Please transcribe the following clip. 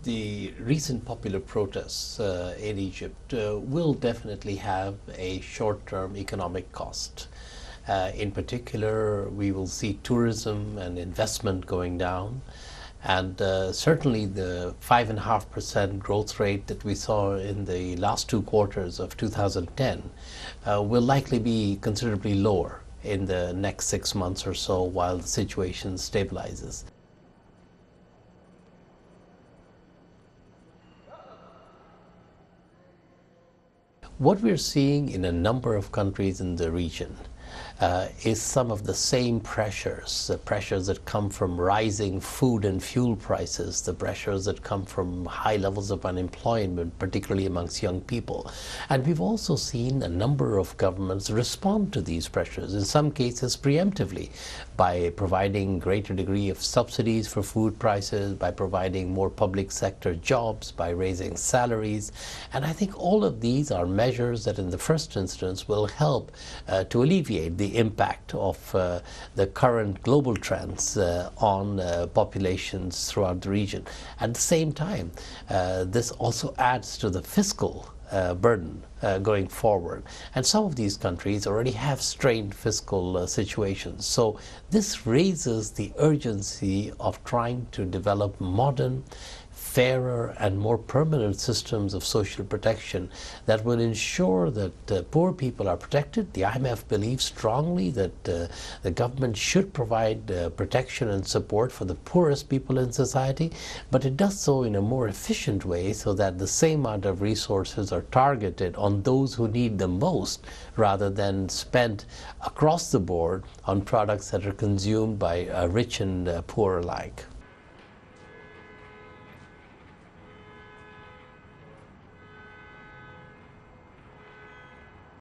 the recent popular protests in Egypt will definitely have a short-term economic cost. In particular, we will see tourism and investment going down. And certainly the 5.5% growth rate that we saw in the last two quarters of 2010 will likely be considerably lower in the next 6 months or so while the situation stabilizes. What we're seeing in a number of countries in the region is some of the same pressures, the pressures that come from rising food and fuel prices, the pressures that come from high levels of unemployment, particularly amongst young people. And we've also seen a number of governments respond to these pressures, in some cases preemptively, by providing greater degree of subsidies for food prices, by providing more public sector jobs, by raising salaries. And I think all of these are measures that in the first instance will help to alleviate the impact of the current global trends on populations throughout the region. At the same time, this also adds to the fiscal burden going forward. And some of these countries already have strained fiscal situations. So this raises the urgency of trying to develop modern, fairer and more permanent systems of social protection that will ensure that poor people are protected. The IMF believes strongly that the government should provide protection and support for the poorest people in society, but it does so in a more efficient way so that the same amount of resources are targeted on those who need them most rather than spent across the board on products that are consumed by rich and poor alike.